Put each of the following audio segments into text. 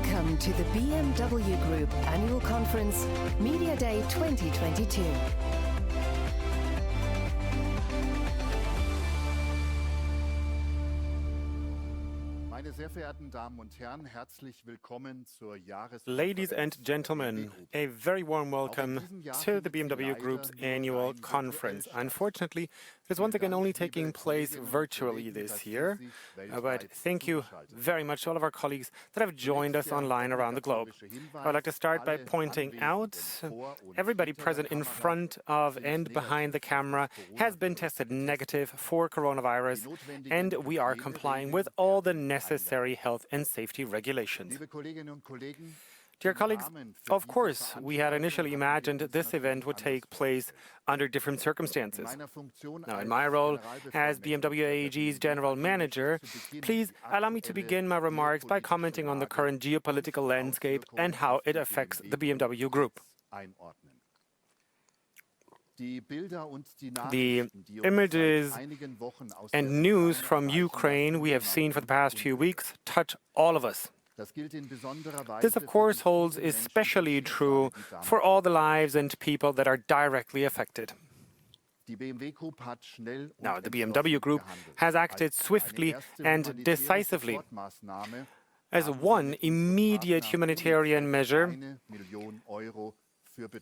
Welcome to the BMW Group Annual Conference, Media Day 2022. Ladies and gentlemen, a very warm welcome to the BMW Group's annual conference. Unfortunately, it is once again only taking place virtually this year, but thank you very much to all of our colleagues that have joined us online around the globe. I would like to start by pointing out everybody present in front of and behind the camera has been tested negative for coronavirus, and we are complying with all the necessary health and safety regulations. Dear colleagues, of course, we had initially imagined this event would take place under different circumstances. Now, in my role as BMW AG's General Manager, please allow me to begin my remarks by commenting on the current geopolitical landscape and how it affects the BMW Group. The images and news from Ukraine we have seen for the past few weeks touch all of us. This, of course, holds especially true for all the lives and people that are directly affected. Now, the BMW Group has acted swiftly and decisively. As one immediate humanitarian measure,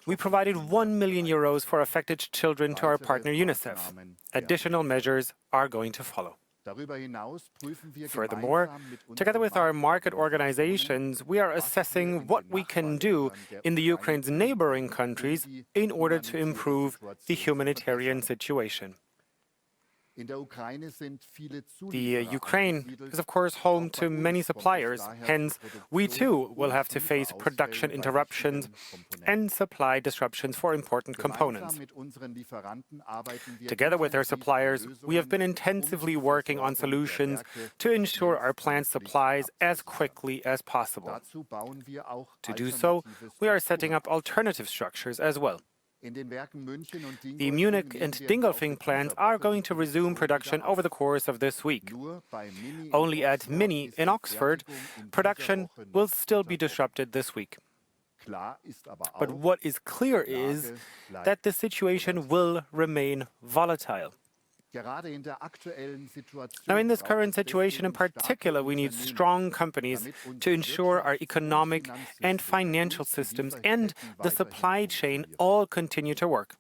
we provided €1 million for affected children to our partner UNICEF. Additional measures are going to follow. Furthermore, together with our market organizations, we are assessing what we can do in the Ukraine's neighboring countries in order to improve the humanitarian situation. The Ukraine is, of course, home to many suppliers. Hence, we too will have to face production interruptions and supply disruptions for important components. Together with our suppliers, we have been intensively working on solutions to ensure our plant supplies as quickly as possible. To do so, we are setting up alternative structures as well. The Munich and Dingolfing plants are going to resume production over the course of this week. Only at Mini in Oxford, production will still be disrupted this week. But what is clear is that the situation will remain volatile. Now, in this current situation in particular, we need strong companies to ensure our economic and financial systems and the supply chain all continue to work.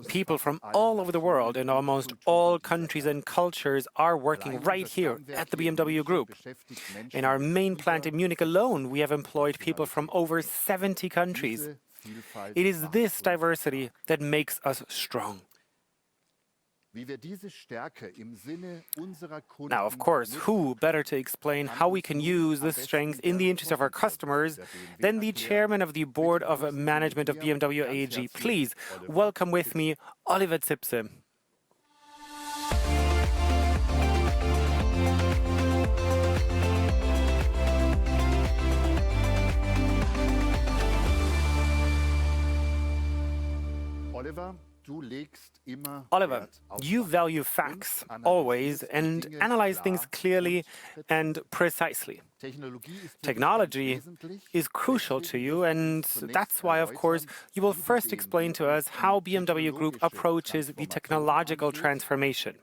People from all over the world in almost all countries and cultures are working right here at the BMW Group. In our main plant in Munich alone, we have employed people from over 70 countries. It is this diversity that makes us strong. Now, of course, who better to explain how we can use this strength in the interest of our customers than the chairman of the board of management of BMW AG. Please welcome with me Oliver Zipse. Oliver, you value facts always and analyze things clearly and precisely. Technology is crucial to you, and that's why, of course, you will first explain to us how BMW Group approaches the technological transformation.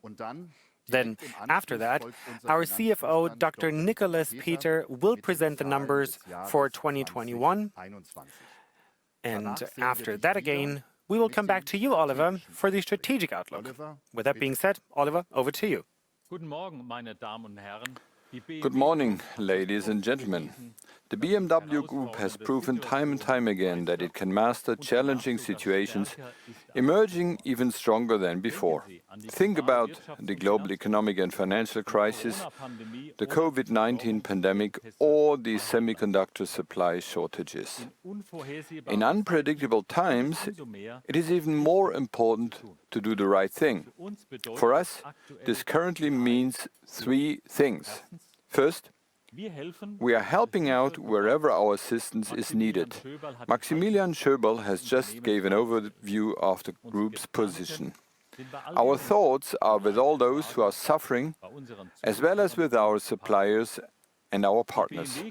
Then, after that, our CFO, Dr. Nicolas Peter, will present the numbers for 2021. And after that again, we will come back to you, Oliver, for the strategic outlook. With that being said, Oliver, over to you. Good morning, ladies and gentlemen. The BMW Group has proven time and time again that it can master challenging situations, emerging even stronger than before. Think about the global economic and financial crisis, the COVID-19 pandemic, or the semiconductor supply shortages. In unpredictable times, it is even more important to do the right thing. For us, this currently means three things. First, we are helping out wherever our assistance is needed. Maximilian Schöberl has just gave an overview of the group's position. Our thoughts are with all those who are suffering, as well as with our suppliers and our partners.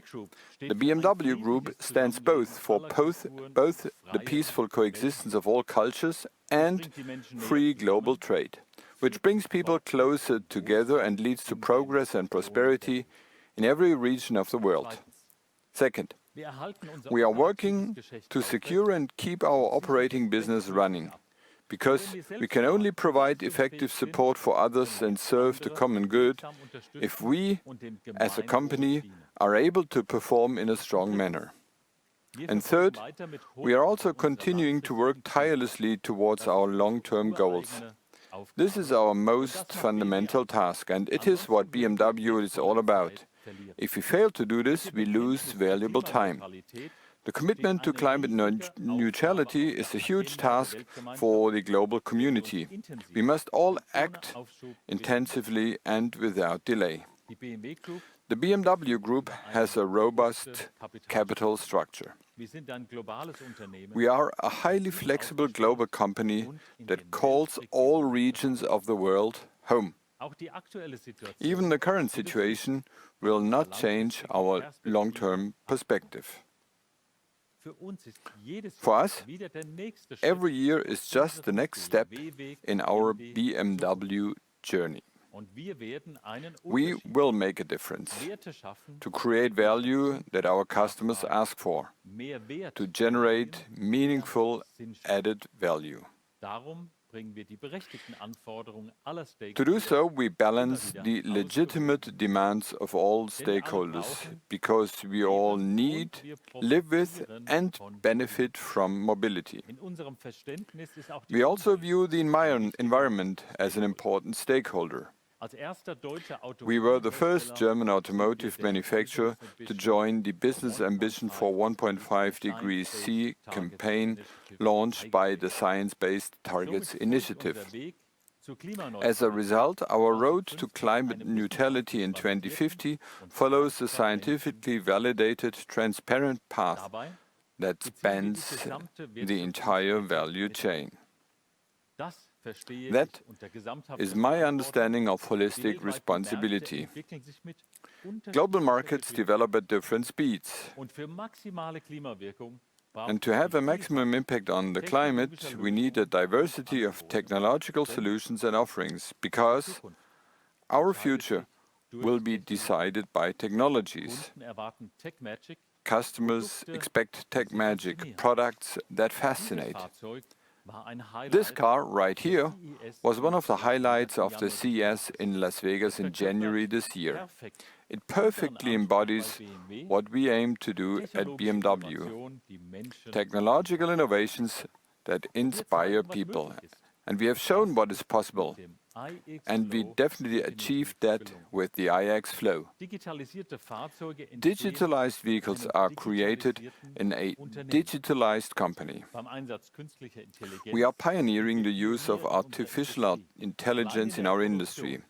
The BMW Group stands both for both the peaceful coexistence of all cultures and free global trade, which brings people closer together and leads to progress and prosperity in every region of the world. Second, we are working to secure and keep our operating business running, because we can only provide effective support for others and serve the common good if we, as a company, are able to perform in a strong manner. And third, we are also continuing to work tirelessly towards our long-term goals. This is our most fundamental task, and it is what BMW is all about. If we fail to do this, we lose valuable time. The commitment to climate neutrality is a huge task for the global community. We must all act intensively and without delay. The BMW Group has a robust capital structure. We are a highly flexible global company that calls all regions of the world home. Even the current situation will not change our long-term perspective. For us, every year is just the next step in our BMW journey. We will make a difference to create value that our customers ask for, to generate meaningful added value. To do so, we balance the legitimate demands of all stakeholders, because we all need, live with, and benefit from mobility. We also view the environment as an important stakeholder. We were the first German automotive manufacturer to join the Business Ambition for 1.5 degrees C campaign launched by the Science Based Targets initiative. As a result, our road to climate neutrality in 2050 follows a scientifically validated, transparent path that spans the entire value chain. That is my understanding of holistic responsibility. Global markets develop at different speeds. And to have a maximum impact on the climate, we need a diversity of technological solutions and offerings, because our future will be decided by technologies. Customers expect tech magic, products that fascinate. This car right here was one of the highlights of the CES in Las Vegas in January this year. It perfectly embodies what we aim to do at BMW. Technological innovations that inspire people. And we have shown what is possible. And we definitely achieved that with the iX Flow. Digitalized vehicles are created in a digitalized company. We are pioneering the use of artificial intelligence in our industry.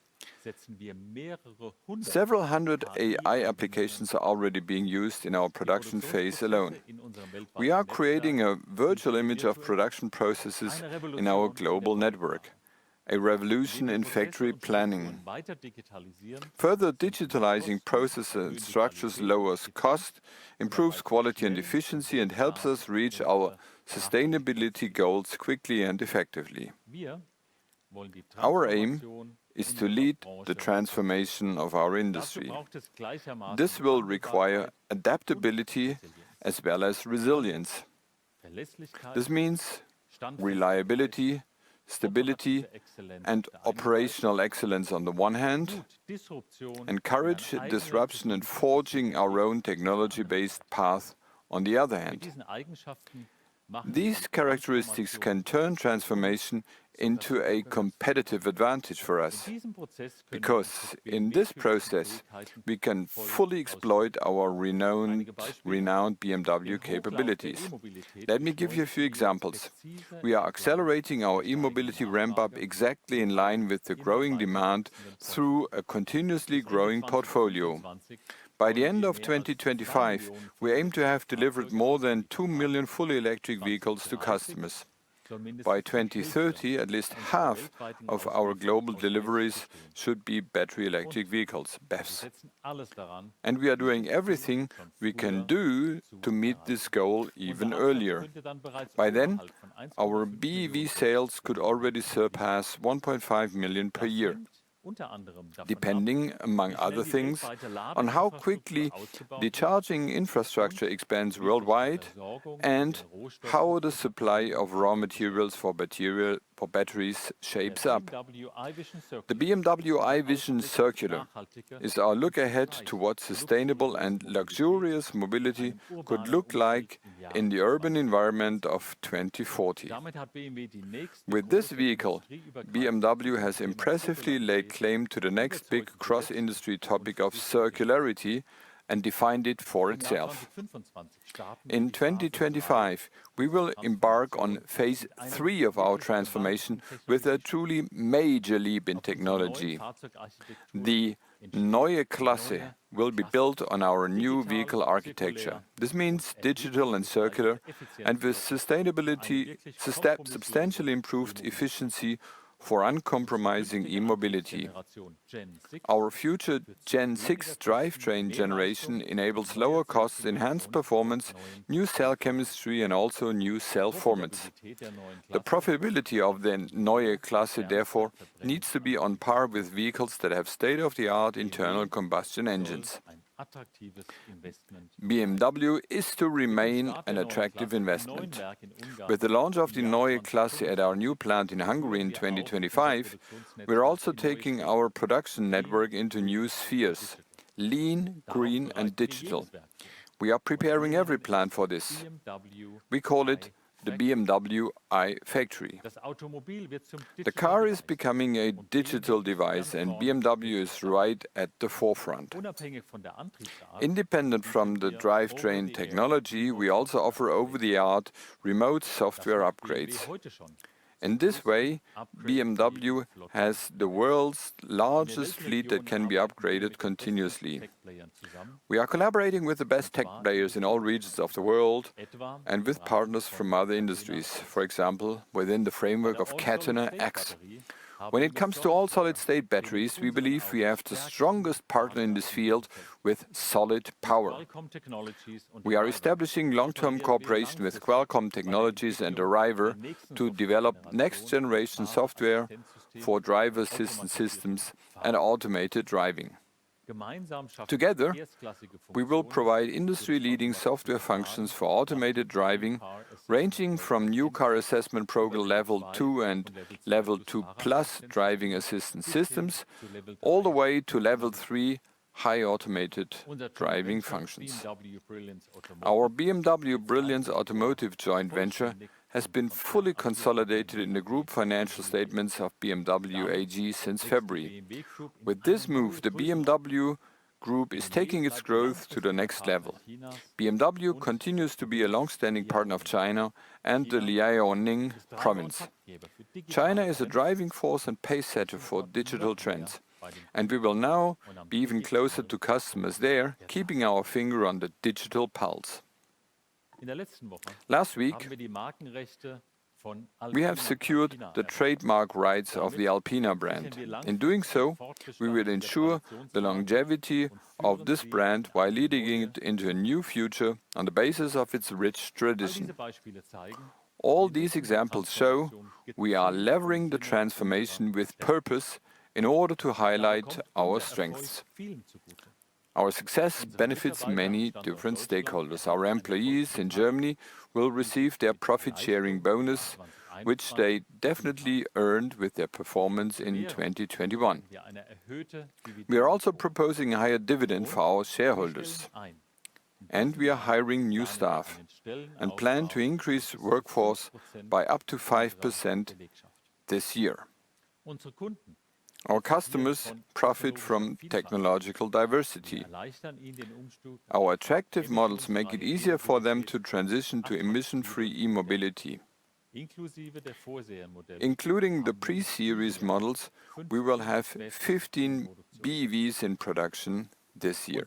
Several hundred AI applications are already being used in our production phase alone. We are creating a virtual image of production processes in our global network. A revolution in factory planning. Further digitalizing processes and structures lowers cost, improves quality and efficiency, and helps us reach our sustainability goals quickly and effectively. Our aim is to lead the transformation of our industry. This will require adaptability as well as resilience. This means reliability, stability and operational excellence on the one hand, encourage disruption and forging our own technology-based path on the other hand. These characteristics can turn transformation into a competitive advantage for us, because in this process we can fully exploit our renowned BMW capabilities. Let me give you a few examples. We are accelerating our e-mobility ramp-up exactly in line with the growing demand through a continuously growing portfolio. By the end of 2025, we aim to have delivered more than 2 million fully electric vehicles to customers. By 2030, at least half of our global deliveries should be battery electric vehicles, BEVs. And we are doing everything we can do to meet this goal even earlier. By then, our BEV sales could already surpass 1.5 million per year, depending, among other things, on how quickly the charging infrastructure expands worldwide and how the supply of raw materials for batteries shapes up. The BMW iVision Circular is our look ahead to what sustainable and luxurious mobility could look like in the urban environment of 2040. With this vehicle, BMW has impressively laid claim to the next big cross-industry topic of circularity and defined it for itself. In 2025, we will embark on phase 3 of our transformation with a truly major leap in technology. The Neue Klasse will be built on our new vehicle architecture. This means digital and circular, and with sustainability, substantially improved efficiency for uncompromising e-mobility. Our future Gen 6 drivetrain generation enables lower costs, enhanced performance, new cell chemistry and also new cell formats. The profitability of the Neue Klasse therefore needs to be on par with vehicles that have state-of-the-art internal combustion engines. BMW is to remain an attractive investment. With the launch of the Neue Klasse at our new plant in Hungary in 2025, we are also taking our production network into new spheres: lean, green and digital. We are preparing every plant for this. We call it the BMW iFactory. The car is becoming a digital device and BMW is right at the forefront. Independent from the drivetrain technology, we also offer over-the-air remote software upgrades. In this way, BMW has the world's largest fleet that can be upgraded continuously. We are collaborating with the best tech players in all regions of the world and with partners from other industries, for example, within the framework of Catenna X. When it comes to all-solid-state batteries, we believe we have the strongest partner in this field with solid power. We are establishing long-term cooperation with Qualcomm Technologies and Arriver to develop next-generation software for driver assistance systems and automated driving. Together, we will provide industry-leading software functions for automated driving, ranging from new car assessment program Level 2 and Level 2 Plus driving assistance systems, all the way to Level 3 high automated driving functions. Our BMW Brilliance Automotive joint venture has been fully consolidated in the group financial statements of BMW AG since February. With this move, the BMW Group is taking its growth to the next level. BMW continues to be a long-standing partner of China and the Liaoning province. China is a driving force and pace-setter for digital trends. And we will now be even closer to customers there, keeping our finger on the digital pulse. Last week, we have secured the trademark rights of the Alpina brand. In doing so, we will ensure the longevity of this brand while leading it into a new future on the basis of its rich tradition. All these examples show we are levering the transformation with purpose in order to highlight our strengths. Our success benefits many different stakeholders. Our employees in Germany will receive their profit-sharing bonus, which they definitely earned with their performance in 2021. We are also proposing a higher dividend for our shareholders. And we are hiring new staff and plan to increase workforce by up to 5% this year. Our customers profit from technological diversity. Our attractive models make it easier for them to transition to emission-free e-mobility. Including the pre-series models, we will have 15 BEVs in production this year.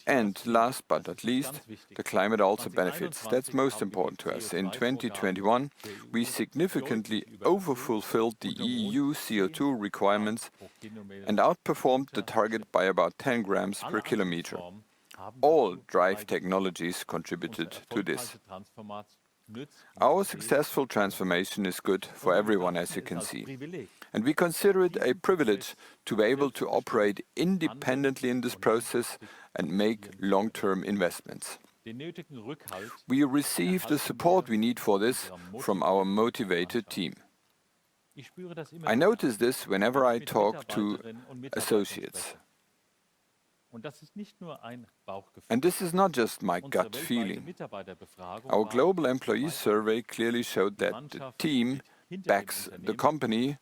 And last but not least, the climate also benefits. That's most important to us. In 2021, we significantly overfulfilled the EU CO2 requirements and outperformed the target by about 10 grams per kilometer. All drive technologies contributed to this. Our successful transformation is good for everyone, as you can see. And we consider it a privilege to be able to operate independently in this process and make long-term investments. We receive the support we need for this from our motivated team. I notice this whenever I talk to associates. And this is not just my gut feeling. Our global employee survey clearly showed that the team backs the company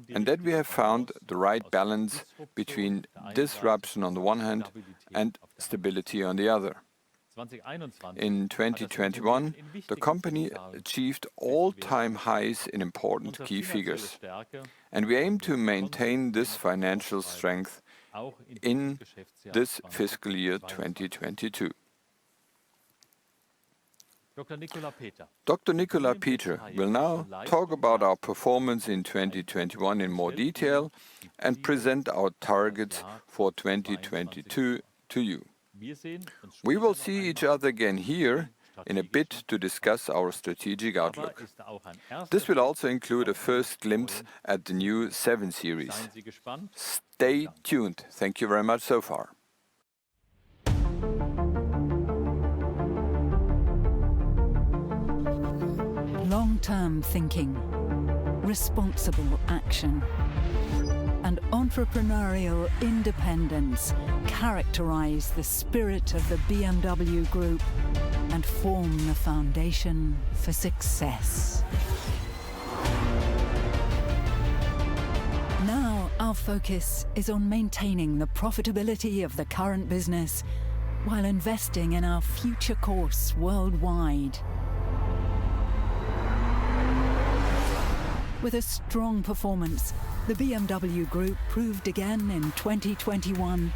and that we have found the right balance between disruption on the one hand and stability on the other. In 2021, the company achieved all-time highs in important key figures, and we aim to maintain this financial strength in this fiscal year 2022. Dr. Nicola Peter will now talk about our performance in 2021 in more detail and present our targets for 2022 to you. We will see each other again here in a bit to discuss our strategic outlook. This will also include a first glimpse at the new 7 Series. Stay tuned. Thank you very much so far. Long-term thinking, responsible action, and entrepreneurial independence characterize the spirit of the BMW Group and form the foundation for success. Now our focus is on maintaining the profitability of the current business while investing in our future course worldwide. With a strong performance, the BMW Group proved again in 2021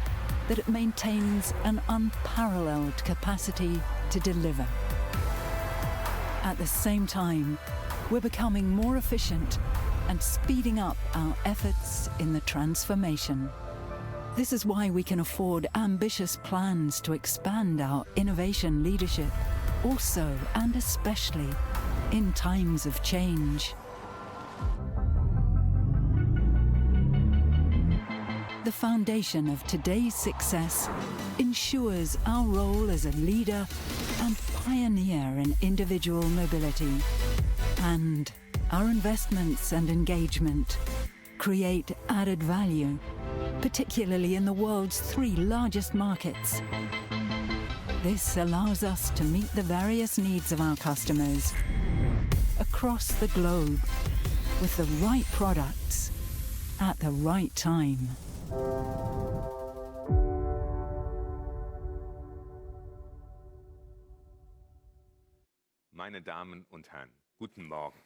that it maintains an unparalleled capacity to deliver. At the same time, we're becoming more efficient and speeding up our efforts in the transformation. This is why we can afford ambitious plans to expand our innovation leadership, also and especially in times of change. The foundation of today's success ensures our role as a leader and pioneer in individual mobility. And our investments and engagement create added value, particularly in the world's 3 largest markets. This allows us to meet the various needs of our customers across the globe with the right products at the right time. Meine Damen und Herren, guten Morgen.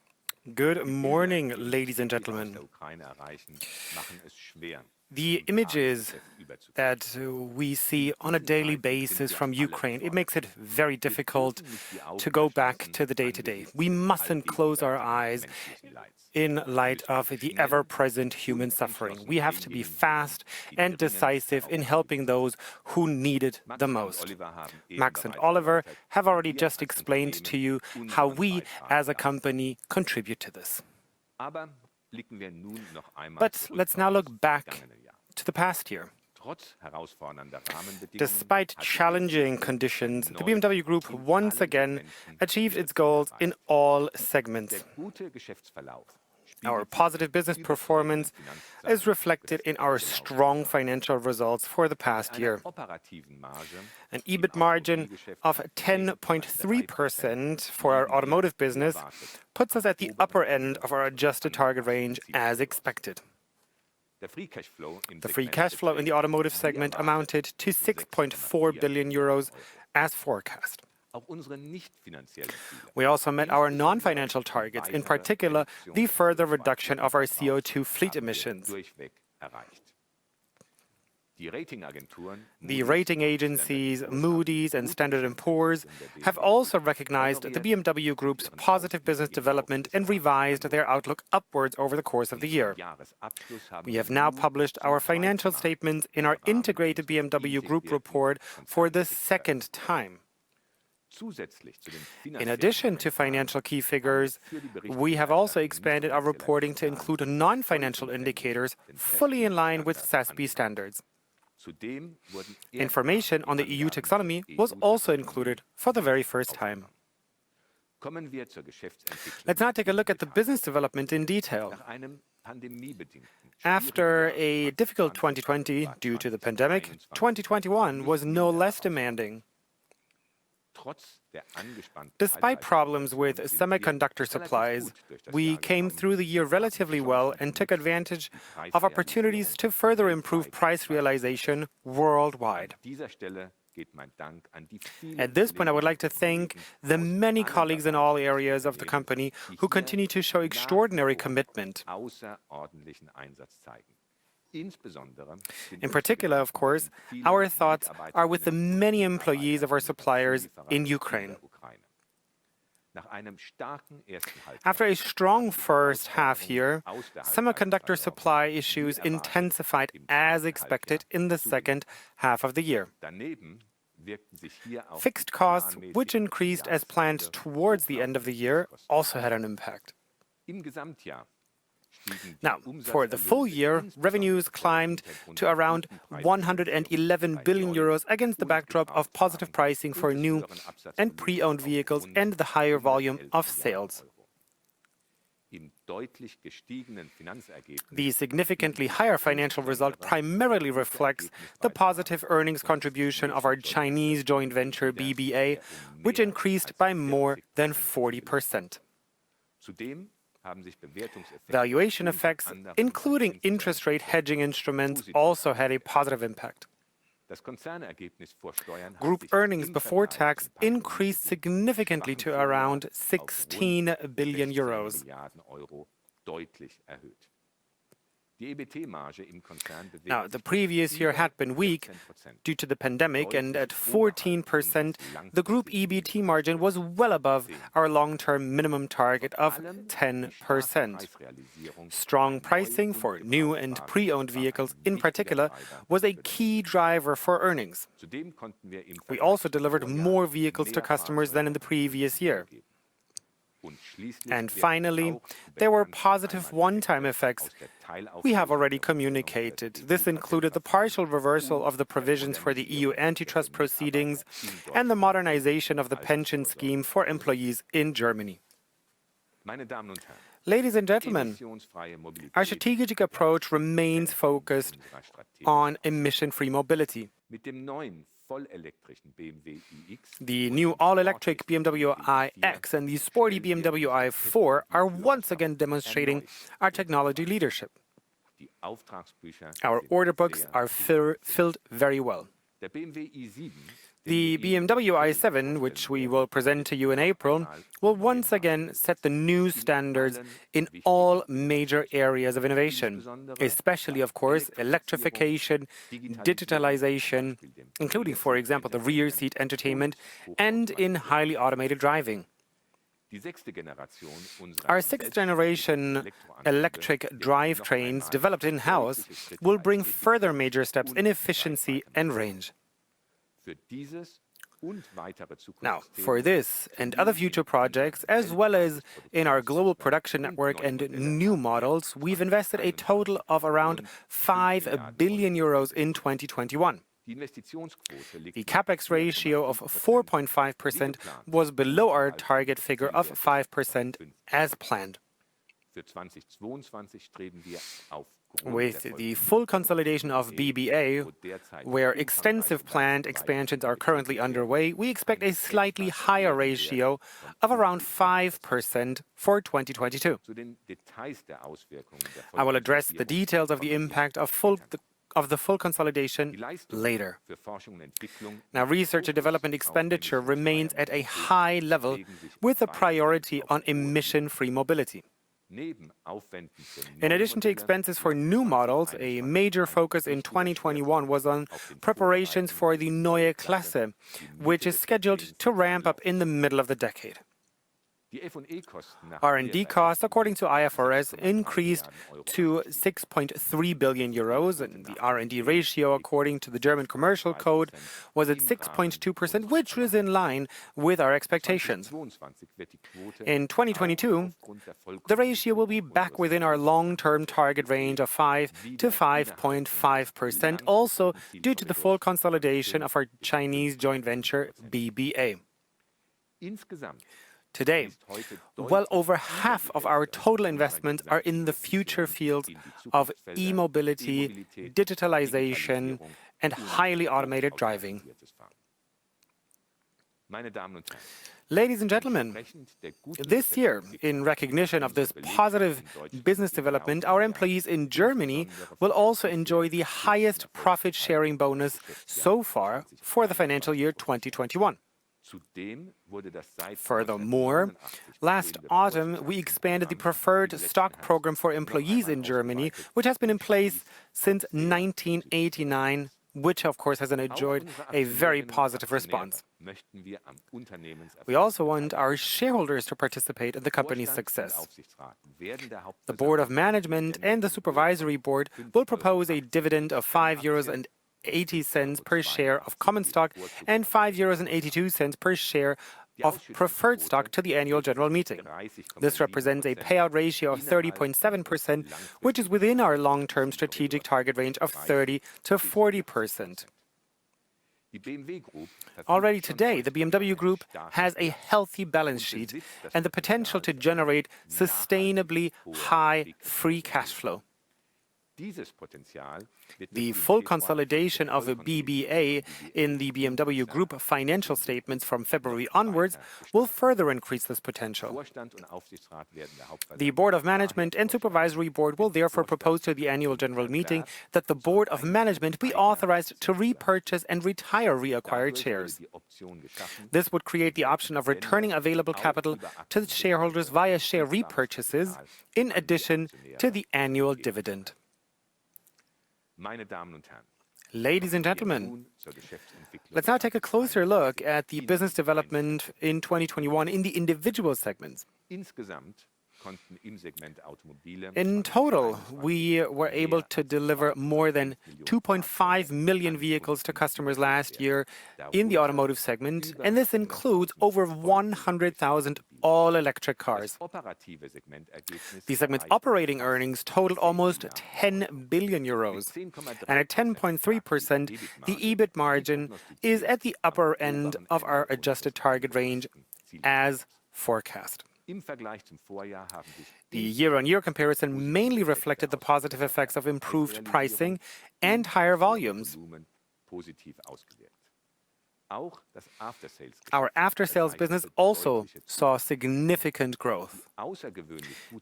Good morning, ladies and gentlemen. The images that we see on a daily basis from Ukraine, it makes it very difficult to go back to the day-to-day. We mustn't close our eyes in light of the ever-present human suffering. We have to be fast and decisive in helping those who need it the most. Max and Oliver have already just explained to you how we as a company contribute to this. But let's now look back to the past year. Despite challenging conditions, the BMW Group once again achieved its goals in all segments. Our positive business performance is reflected in our strong financial results for the past year. An EBIT margin of 10.3% for our automotive business puts us at the upper end of our adjusted target range as expected. The free cash flow in the automotive segment amounted to 6.4 billion euros as forecast. We also met our non-financial targets, in particular the further reduction of our CO2 fleet emissions. The rating agencies Moody's and Standard & Poor's have also recognized the BMW Group's positive business development and revised their outlook upwards over the course of the year. We have now published our financial statements in our integrated BMW Group report for the second time. In addition to financial key figures, we have also expanded our reporting to include non-financial indicators fully in line with SASB standards. Information on the EU taxonomy was also included for the very first time. Let's now take a look at the business development in detail. After a difficult 2020 due to the pandemic, 2021 was no less demanding. Despite problems with semiconductor supplies, we came through the year relatively well and took advantage of opportunities to further improve price realization worldwide. At this point, I would like to thank the many colleagues in all areas of the company who continue to show extraordinary commitment. In particular, of course, our thoughts are with the many employees of our suppliers in Ukraine. After a strong first half year, semiconductor supply issues intensified as expected in the second half of the year. Fixed costs, which increased as planned towards the end of the year, also had an impact. Now, for the full year, revenues climbed to around 111 billion euros against the backdrop of positive pricing for new and pre-owned vehicles and the higher volume of sales. The significantly higher financial result primarily reflects the positive earnings contribution of our Chinese joint venture BBA, which increased by more than 40%. Valuation effects, including interest rate hedging instruments, also had a positive impact. Group earnings before tax increased significantly to around 16 billion euros. Now, the previous year had been weak due to the pandemic, and at 14%, the group EBT margin was well above our long-term minimum target of 10%. Strong pricing for new and pre-owned vehicles, in particular, was a key driver for earnings. We also delivered more vehicles to customers than in the previous year. And finally, there were positive one-time effects we have already communicated. This included the partial reversal of the provisions for the EU antitrust proceedings and the modernization of the pension scheme for employees in Germany. Ladies and gentlemen, our strategic approach remains focused on emission-free mobility. The new all-electric BMW iX and the sporty BMW i4 are once again demonstrating our technology leadership. Our order books are filled very well. The BMW i7, which we will present to you in April, will once again set the new standards in all major areas of innovation, especially, of course, electrification, digitalization, including, for example, the rear seat entertainment, and in highly automated driving. Our sixth-generation electric drivetrains, developed in-house, will bring further major steps in efficiency and range. Now, for this and other future projects, as well as in our global production network and new models, we've invested a total of around 5 billion euros in 2021. The capex ratio of 4.5% was below our target figure of 5% as planned. With the full consolidation of BBA, where extensive planned expansions are currently underway, we expect a slightly higher ratio of around 5% for 2022. I will address the details of the impact of the full consolidation later. Now, research and development expenditure remains at a high level with a priority on emission-free mobility. In addition to expenses for new models, a major focus in 2021 was on preparations for the Neue Klasse, which is scheduled to ramp up in the middle of the decade. R&D costs, according to IFRS, increased to 6.3 billion euros, and the R&D ratio, according to the German Commercial Code, was at 6.2%, which was in line with our expectations. In 2022, the ratio will be back within our long-term target range of 5 to 5.5%, also due to the full consolidation of our Chinese joint venture, BBA. Today, well over half of our total investments are in the future fields of e-mobility, digitalization, and highly automated driving. Ladies and gentlemen, this year, in recognition of this positive business development, our employees in Germany will also enjoy the highest profit-sharing bonus so far for the financial year 2021. Furthermore, last autumn, we expanded the preferred stock program for employees in Germany, which has been in place since 1989, which of course has enjoyed a very positive response. We also want our shareholders to participate in the company's success. The Board of Management and the Supervisory Board will propose a dividend of €5.80 per share of common stock and €5.82 per share of preferred stock to the annual general meeting. This represents a payout ratio of 30.7%, which is within our long-term strategic target range of 30 to 40%. Already today, the BMW Group has a healthy balance sheet and the potential to generate sustainably high free cash flow. The full consolidation of a BBA in the BMW Group financial statements from February onwards will further increase this potential. The Board of Management and Supervisory Board will therefore propose to the annual general meeting that the Board of Management be authorized to repurchase and retire reacquired shares. This would create the option of returning available capital to the shareholders via share repurchases, in addition to the annual dividend. Ladies and gentlemen, let's now take a closer look at the business development in 2021 in the individual segments. In total, we were able to deliver more than 2.5 million vehicles to customers last year in the automotive segment, and this includes over 100,000 all-electric cars. The segment's operating earnings totaled almost 10 billion euros, and at 10.3%, the EBIT margin is at the upper end of our adjusted target range as forecast. The year-on-year comparison mainly reflected the positive effects of improved pricing and higher volumes. Our after-sales business also saw significant growth.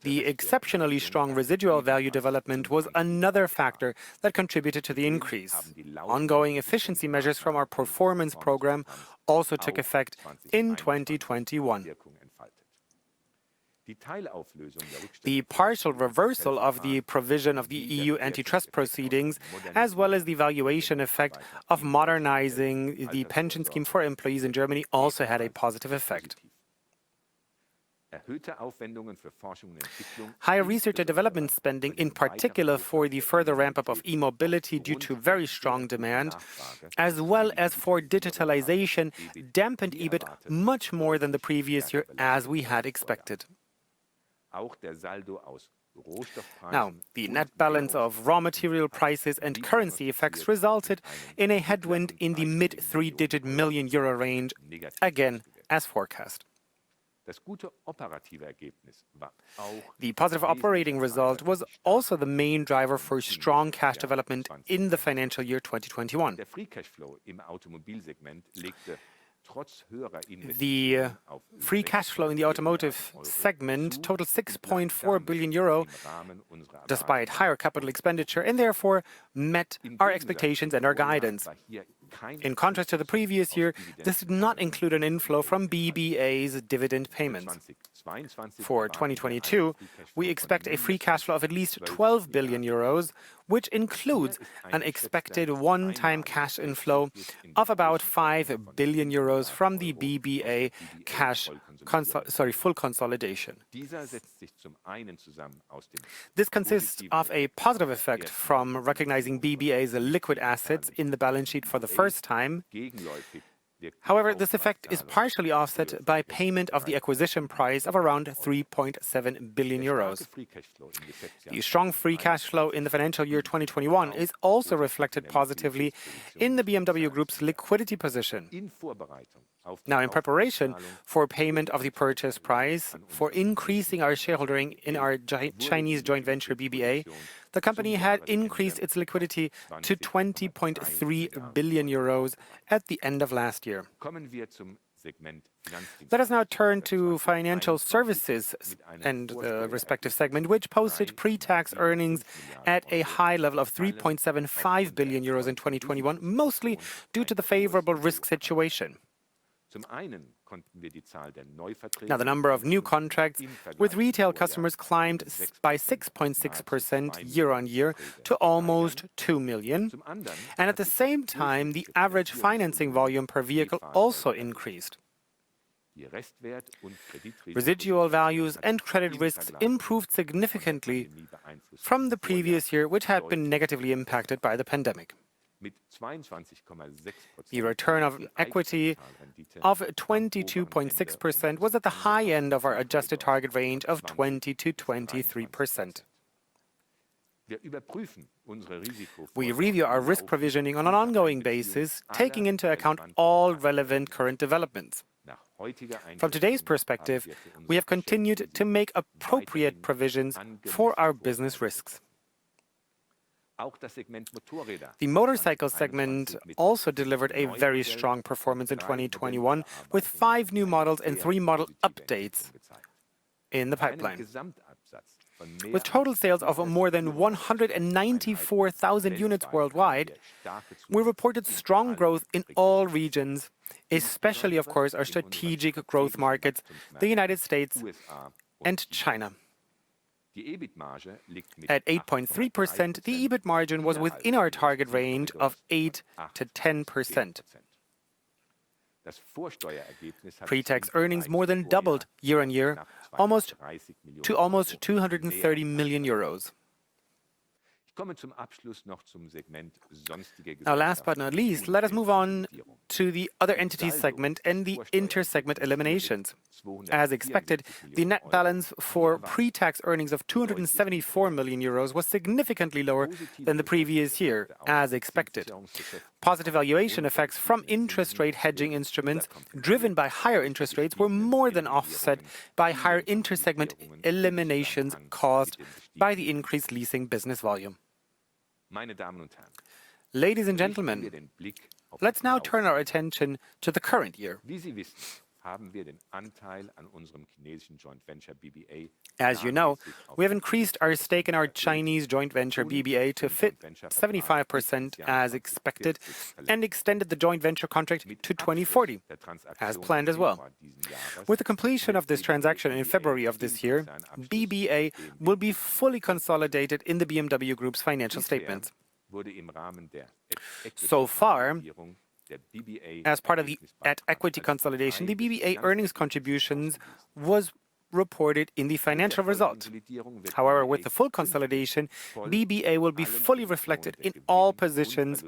The exceptionally strong residual value development was another factor that contributed to the increase. Ongoing efficiency measures from our performance program also took effect in 2021. The partial reversal of the provision of the EU antitrust proceedings, as well as the valuation effect of modernizing the pension scheme for employees in Germany, also had a positive effect. Higher research and development spending, in particular for the further ramp-up of e-mobility due to very strong demand, as well as for digitalization, dampened EBIT much more than the previous year, as we had expected. Now, the net balance of raw material prices and currency effects resulted in a headwind in the mid-three-digit million euro range, again as forecast. The positive operating result was also the main driver for strong cash development in the financial year 2021. The free cash flow in the automotive segment totaled 6.4 billion euro, despite higher capital expenditure, and therefore met our expectations and our guidance. In contrast to the previous year, this did not include an inflow from BBA's dividend payments. For 2022, we expect a free cash flow of at least 12 billion euros, which includes an expected one-time cash inflow of about 5 billion euros from the BBA full consolidation. This consists of a positive effect from recognizing BBA's liquid assets in the balance sheet for the first time. However, this effect is partially offset by payment of the acquisition price of around 3.7 billion euros. The strong free cash flow in the financial year 2021 is also reflected positively in the BMW Group's liquidity position. Now, in preparation for payment of the purchase price for increasing our shareholding in our Chinese joint venture BBA, the company had increased its liquidity to 20.3 billion euros at the end of last year. Let us now turn to financial services and the respective segment, which posted pre-tax earnings at a high level of 3.75 billion euros in 2021, mostly due to the favorable risk situation. Now, the number of new contracts with retail customers climbed by 6.6% year-on-year to almost 2 million. And at the same time, the average financing volume per vehicle also increased. Residual values and credit risks improved significantly from the previous year, which had been negatively impacted by the pandemic. The return on equity of 22.6% was at the high end of our adjusted target range of 20 to 23%. We review our risk provisioning on an ongoing basis, taking into account all relevant current developments. From today's perspective, we have continued to make appropriate provisions for our business risks. The motorcycle segment also delivered a very strong performance in 2021, with 5 new models and 3 model updates in the pipeline. With total sales of more than 194,000 units worldwide, we reported strong growth in all regions, especially, of course, our strategic growth markets, the United States and China. At 8.3%, the EBIT margin was within our target range of 8 to 10%. Pre-tax earnings more than doubled year-on-year, almost 230 million euros. Now, last but not least, let us move on to the other entities segment and the inter-segment eliminations. As expected, the net balance for pre-tax earnings of 274 million euros was significantly lower than the previous year, as expected. Positive valuation effects from interest rate hedging instruments driven by higher interest rates were more than offset by higher inter-segment eliminations caused by the increased leasing business volume. Ladies and gentlemen, let's now turn our attention to the current year. As you know, we have increased our stake in our Chinese joint venture BBA to 75% as expected and extended the joint venture contract to 2040, as planned as well. With the completion of this transaction in February of this year, BBA will be fully consolidated in the BMW Group's financial statements. So far, as part of the at-equity consolidation, the BBA earnings contributions was reported in the financial result. However, with the full consolidation, BBA will be fully reflected in all positions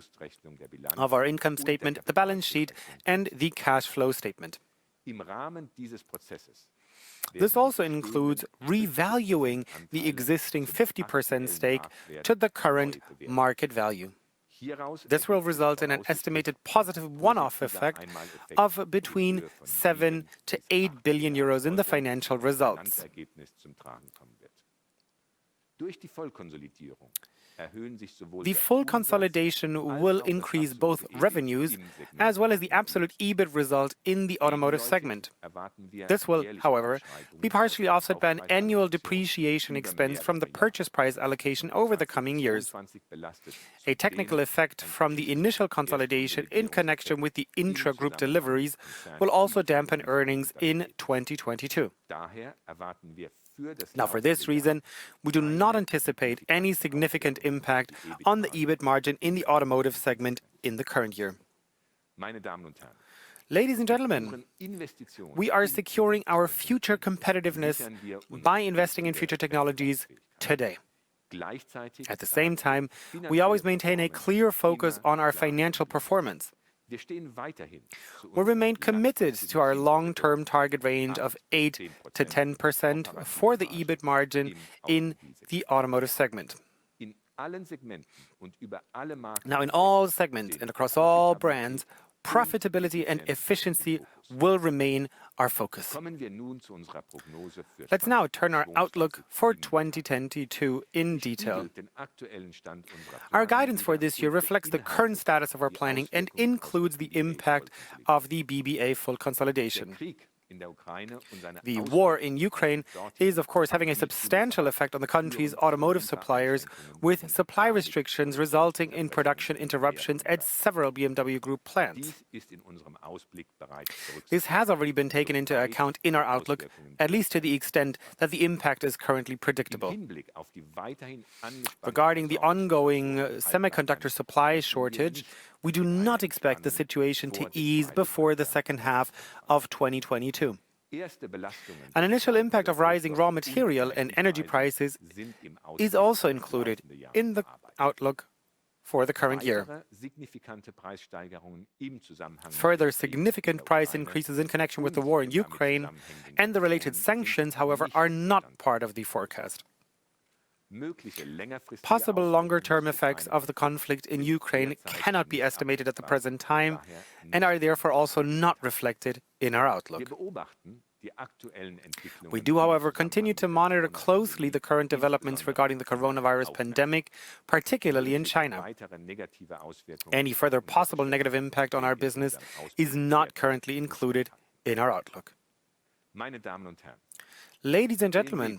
of our income statement, the balance sheet, and the cash flow statement. This also includes revaluing the existing 50% stake to the current market value. This will result in an estimated positive one-off effect of between 7 to 8 billion euros in the financial results. The full consolidation will increase both revenues as well as the absolute EBIT result in the automotive segment. This will, however, be partially offset by an annual depreciation expense from the purchase price allocation over the coming years. A technical effect from the initial consolidation in connection with the intra-group deliveries will also dampen earnings in 2022. Now, for this reason, we do not anticipate any significant impact on the EBIT margin in the automotive segment in the current year. Ladies and gentlemen, we are securing our future competitiveness by investing in future technologies today. At the same time, we always maintain a clear focus on our financial performance. We remain committed to our long-term target range of 8 to 10% for the EBIT margin in the automotive segment. Now, in all segments and across all brands, profitability and efficiency will remain our focus. Let's now turn our outlook for 2022 in detail. Our guidance for this year reflects the current status of our planning and includes the impact of the BBA full consolidation. The war in Ukraine is, of course, having a substantial effect on the country's automotive suppliers, with supply restrictions resulting in production interruptions at several BMW Group plants. This has already been taken into account in our outlook, at least to the extent that the impact is currently predictable. Regarding the ongoing semiconductor supply shortage, we do not expect the situation to ease before the second half of 2022. An initial impact of rising raw material and energy prices is also included in the outlook for the current year. Further significant price increases in connection with the war in Ukraine and the related sanctions, however, are not part of the forecast. Possible longer-term effects of the conflict in Ukraine cannot be estimated at the present time and are therefore also not reflected in our outlook. We do, however, continue to monitor closely the current developments regarding the coronavirus pandemic, particularly in China. Any further possible negative impact on our business is not currently included in our outlook. Ladies and gentlemen,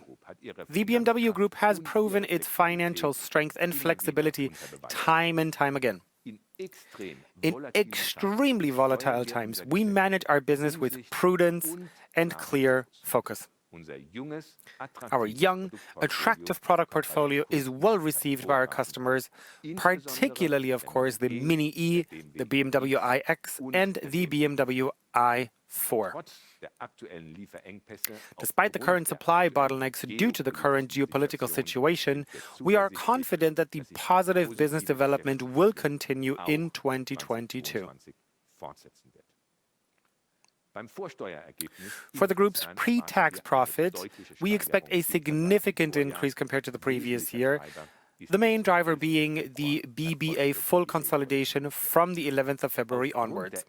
the BMW Group has proven its financial strength and flexibility time and time again. In extremely volatile times, we manage our business with prudence and clear focus. Our young, attractive product portfolio is well received by our customers, particularly, of course, the Mini E, the BMW iX, and the BMW i4. Despite the current supply bottlenecks due to the current geopolitical situation, we are confident that the positive business development will continue in 2022. For the group's pre-tax profit, we expect a significant increase compared to the previous year, the main driver being the BBA full consolidation from the 11th of February onwards.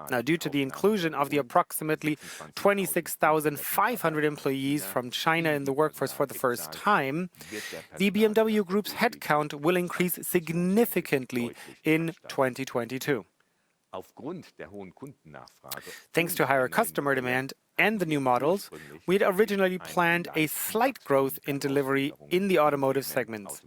Now, due to the inclusion of the approximately 26,500 employees from China in the workforce for the first time, the BMW Group's headcount will increase significantly in 2022. Thanks to higher customer demand and the new models, we had originally planned a slight growth in delivery in the automotive segments.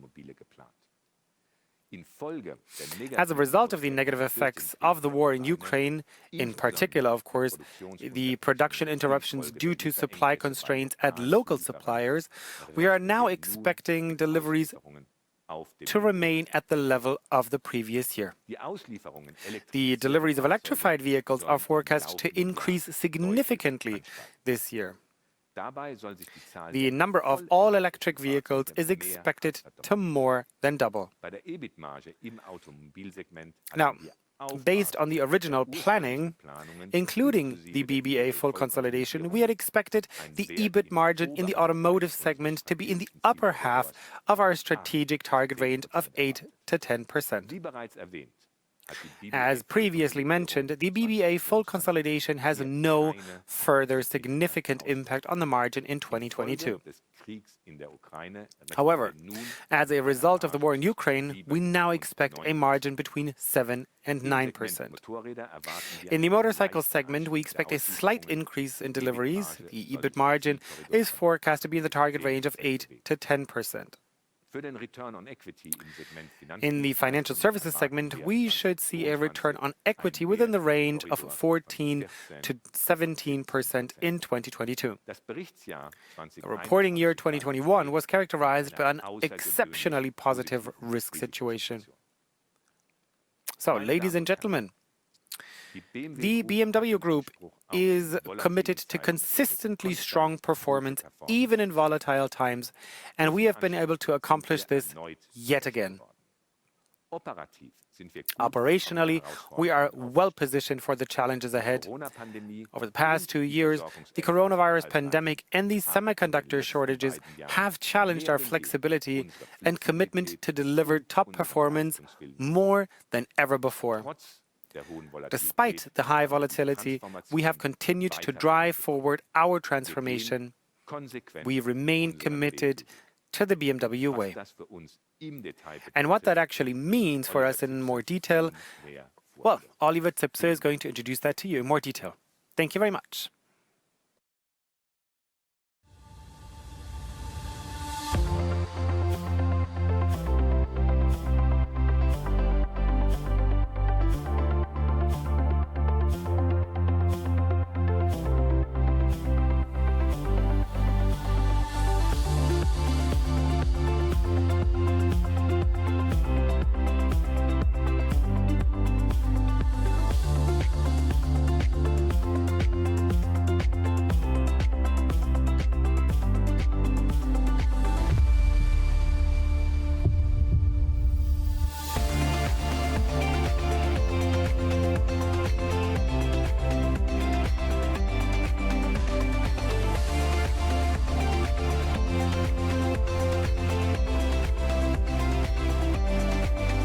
As a result of the negative effects of the war in Ukraine, in particular, of course, the production interruptions due to supply constraints at local suppliers, we are now expecting deliveries to remain at the level of the previous year. The deliveries of electrified vehicles are forecast to increase significantly this year. The number of all-electric vehicles is expected to more than double. Now, based on the original planning, including the BBA full consolidation, we had expected the EBIT margin in the automotive segment to be in the upper half of our strategic target range of 8 to 10%. As previously mentioned, the BBA full consolidation has no further significant impact on the margin in 2022. However, as a result of the war in Ukraine, we now expect a margin between 7 and 9%. In the motorcycle segment, we expect a slight increase in deliveries. The EBIT margin is forecast to be in the target range of 8 to 10%. In the financial services segment, we should see a return on equity within the range of 14 to 17% in 2022. The reporting year 2021 was characterized by an exceptionally positive risk situation. So, ladies and gentlemen, the BMW Group is committed to consistently strong performance even in volatile times, and we have been able to accomplish this yet again. Operationally, we are well positioned for the challenges ahead. Over the past 2 years, the coronavirus pandemic and the semiconductor shortages have challenged our flexibility and commitment to deliver top performance more than ever before. Despite the high volatility, we have continued to drive forward our transformation. We remain committed to the BMW way. And what that actually means for us in more detail, well, Oliver Zipse is going to introduce that to you in more detail. Thank you very much.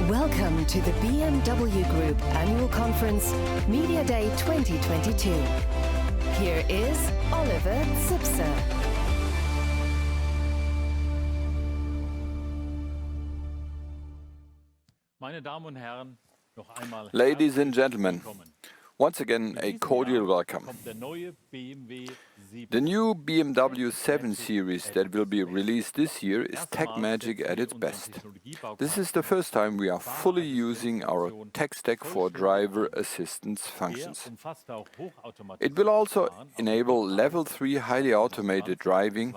Welcome to the BMW Group Annual Conference, Media Day 2022. Here is Oliver Zipse. Ladies and gentlemen, once again a cordial welcome. The new BMW 7 Series that will be released this year is tech magic at its best. This is the first time we are fully using our tech stack for driver assistance functions. It will also enable Level 3 highly automated driving,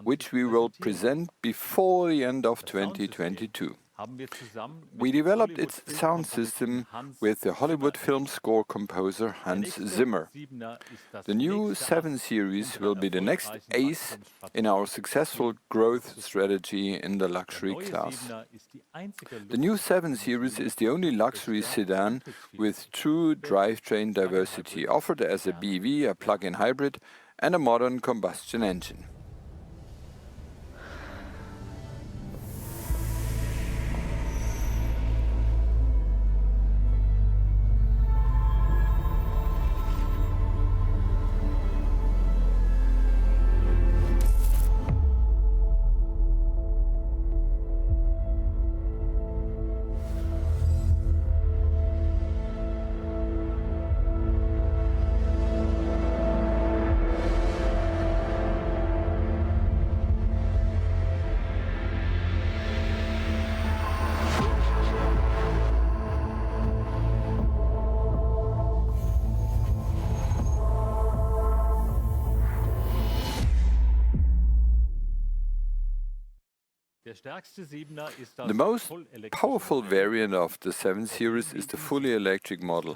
which we will present before the end of 2022. We developed its sound system with the Hollywood film score composer Hans Zimmer. The new 7 Series will be the next ace in our successful growth strategy in the luxury class. The new 7 Series is the only luxury sedan with true drivetrain diversity, offered as a BEV, a plug-in hybrid, and a modern combustion engine. The most powerful variant of the 7 Series is the fully electric model.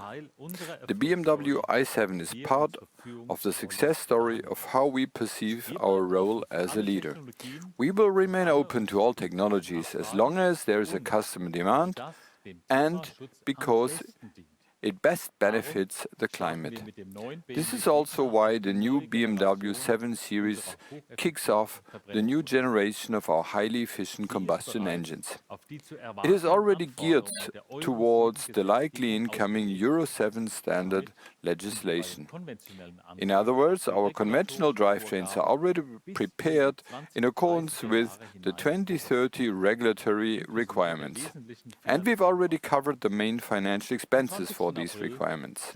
The BMW i7 is part of the success story of how we perceive our role as a leader. We will remain open to all technologies as long as there is a customer demand and because it best benefits the climate. This is also why the new BMW 7 Series kicks off the new generation of our highly efficient combustion engines. It is already geared towards the likely incoming Euro 7 standard legislation. In other words, our conventional drivetrains are already prepared in accordance with the 2030 regulatory requirements. And we've already covered the main financial expenses for these requirements.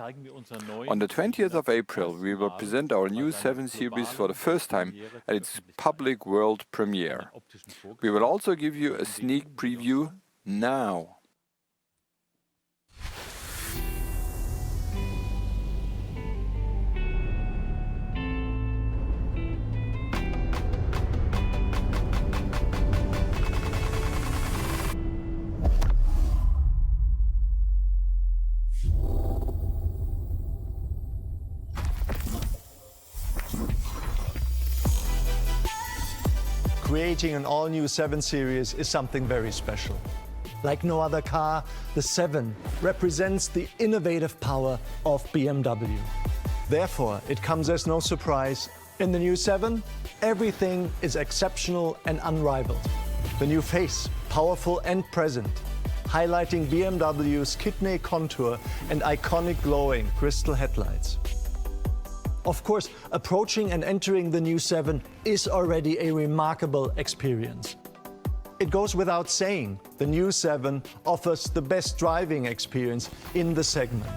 On the 20th of April, we will present our new 7 Series for the first time at its public world premiere. We will also give you a sneak preview now. Creating an all-new 7 Series is something very special. Like no other car, the 7 represents the innovative power of BMW. Therefore, it comes as no surprise. In the new 7, everything is exceptional and unrivaled. The new face, powerful and present, highlighting BMW's kidney contour and iconic glowing crystal headlights. Of course, approaching and entering the new 7 is already a remarkable experience. It goes without saying, the new 7 offers the best driving experience in the segment.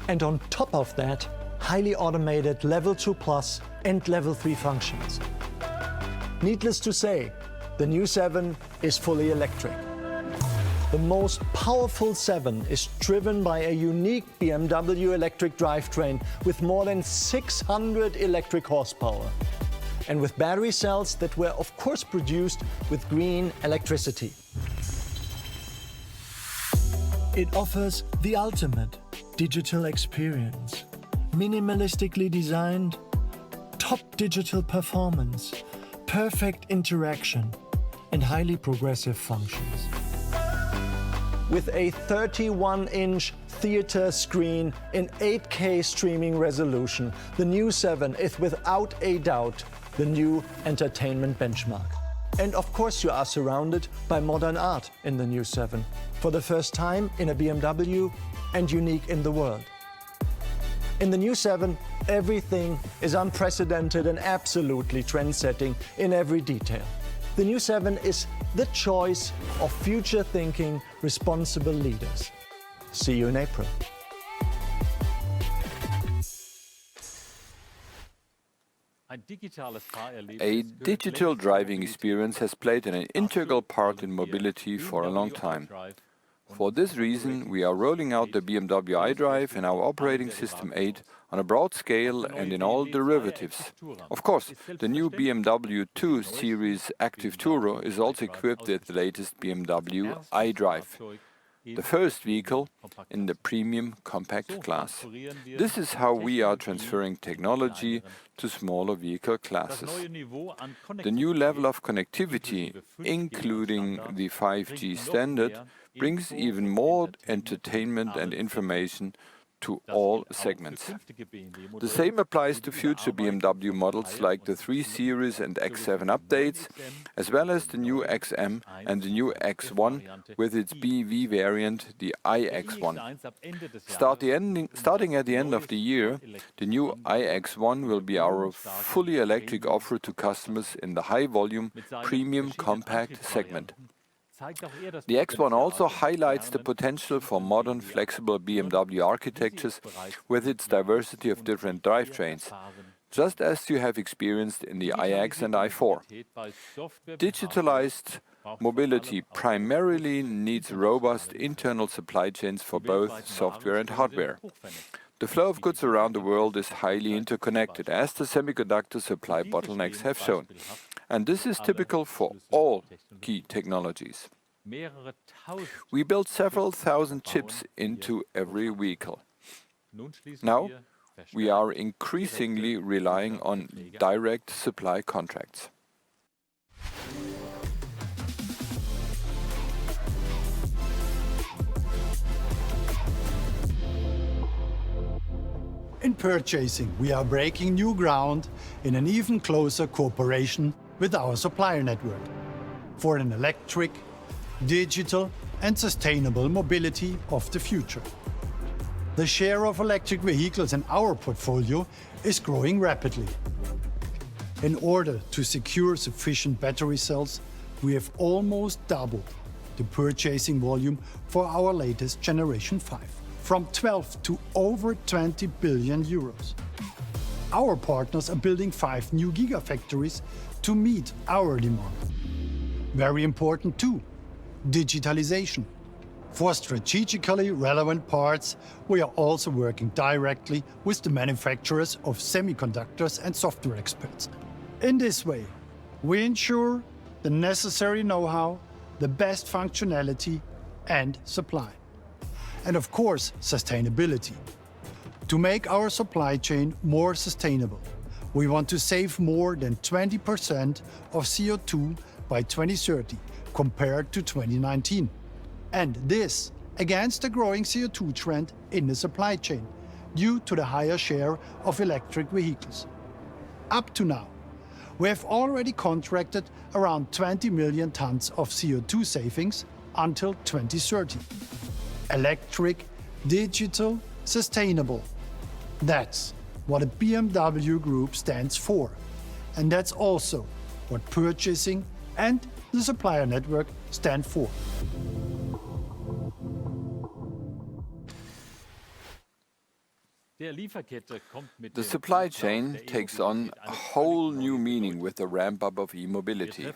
And on top of that, highly automated Level 2 Plus and Level 3 functions. Needless to say, the new 7 is fully electric. The most powerful 7 is driven by a unique BMW electric drivetrain with more than 600 electric horsepower and with battery cells that were of course produced with green electricity. It offers the ultimate digital experience, minimalistically designed, top digital performance, perfect interaction and highly progressive functions. With a 31-inch theater screen in 8K streaming resolution, the new 7 is without a doubt the new entertainment benchmark. And of course you are surrounded by modern art in the new 7, for the first time in a BMW and unique in the world. In the new 7, everything is unprecedented and absolutely trend-setting in every detail. The new 7 is the choice of future-thinking, responsible leaders. See you in April. A digital driving experience has played an integral part in mobility for a long time. For this reason, we are rolling out the BMW iDrive and our operating system 8 on a broad scale and in all derivatives. Of course, the new BMW 2 Series Active Tourer is also equipped with the latest BMW iDrive, the first vehicle in the premium compact class. This is how we are transferring technology to smaller vehicle classes. The new level of connectivity, including the 5G standard, brings even more entertainment and information to all segments. The same applies to future BMW models like the 3 Series and X7 updates, as well as the new XM and the new X1 with its BEV variant, the iX1. Starting at the end of the year, the new iX1 will be our fully electric offer to customers in the high-volume premium compact segment. The X1 also highlights the potential for modern, flexible BMW architectures with its diversity of different drivetrains, just as you have experienced in the iX and i4. Digitalized mobility primarily needs robust internal supply chains for both software and hardware. The flow of goods around the world is highly interconnected, as the semiconductor supply bottlenecks have shown. And this is typical for all key technologies. We build several thousand chips into every vehicle. Now, we are increasingly relying on direct supply contracts. In purchasing, we are breaking new ground in an even closer cooperation with our supplier network for an electric, digital and sustainable mobility of the future. The share of electric vehicles in our portfolio is growing rapidly. In order to secure sufficient battery cells, we have almost doubled the purchasing volume for our latest Generation 5, from 12 to over 20 billion euros. Our partners are building 5 new gigafactories to meet our demand. Very important too, digitalization. For strategically relevant parts, we are also working directly with the manufacturers of semiconductors and software experts. In this way, we ensure the necessary know-how, the best functionality and supply. And of course, sustainability. To make our supply chain more sustainable, we want to save more than 20% of CO2 by 2030 compared to 2019. And this against the growing CO2 trend in the supply chain due to the higher share of electric vehicles. Up to now, we have already contracted around 20 million tons of CO2 savings until 2030. Electric, digital, sustainable. That's what a BMW Group stands for. And that's also what purchasing and the supplier network stand for. The supply chain takes on a whole new meaning with the ramp-up of e-mobility.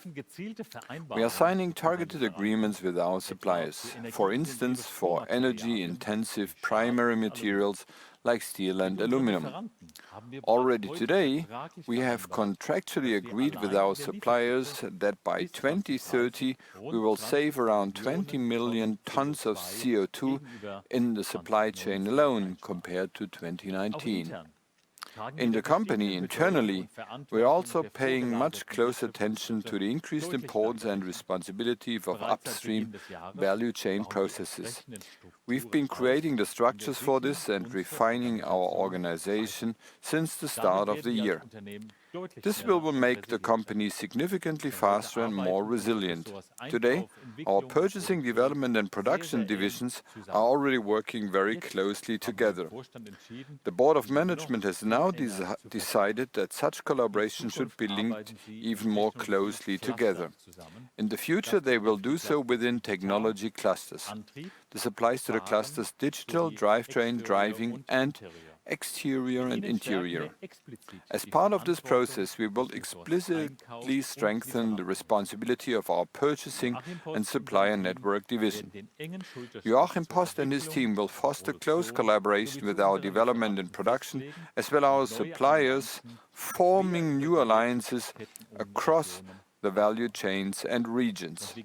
We are signing targeted agreements with our suppliers, for instance, for energy-intensive primary materials like steel and aluminum. Already today, we have contractually agreed with our suppliers that by 2030 we will save around 20 million tons of CO2 in the supply chain alone compared to 2019. In the company internally, we are also paying much close attention to the increased importance and responsibility of upstream value chain processes. We've been creating the structures for this and refining our organization since the start of the year. This will make the company significantly faster and more resilient. Today, our purchasing, development and production divisions are already working very closely together. The Board of Management has now decided that such collaboration should be linked even more closely together. In the future, they will do so within technology clusters. This applies to the clusters digital, drivetrain, driving and exterior and interior. As part of this process, we will explicitly strengthen the responsibility of our purchasing and supplier network division. Joachim Post and his team will foster close collaboration with our development and production, as well as our suppliers, forming new alliances across the value chains and regions.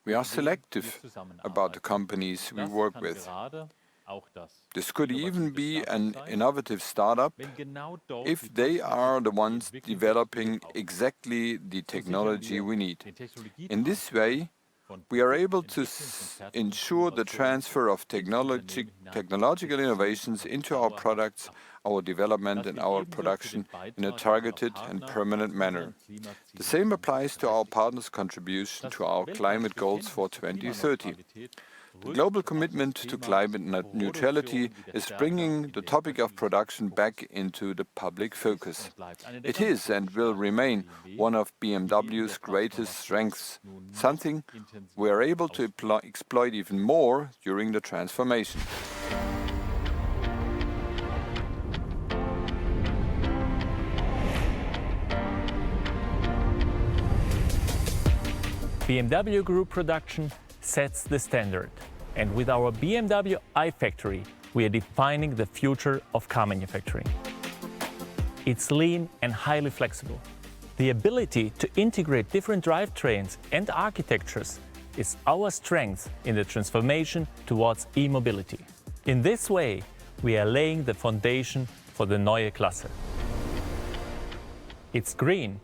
We are selective about the companies we work with. This could even be an innovative startup if they are the ones developing exactly the technology we need. In this way, we are able to ensure the transfer of technological innovations into our products, our development and our production in a targeted and permanent manner. The same applies to our partners' contribution to our climate goals for 2030. The global commitment to climate neutrality is bringing the topic of production back into the public focus. It is and will remain one of BMW's greatest strengths, something we are able to exploit even more during the transformation. BMW Group production sets the standard. And with our BMW iFactory, we are defining the future of car manufacturing. It's lean and highly flexible. The ability to integrate different drivetrains and architectures is our strength in the transformation towards e-mobility. In this way, we are laying the foundation for the Neue Klasse. It's green.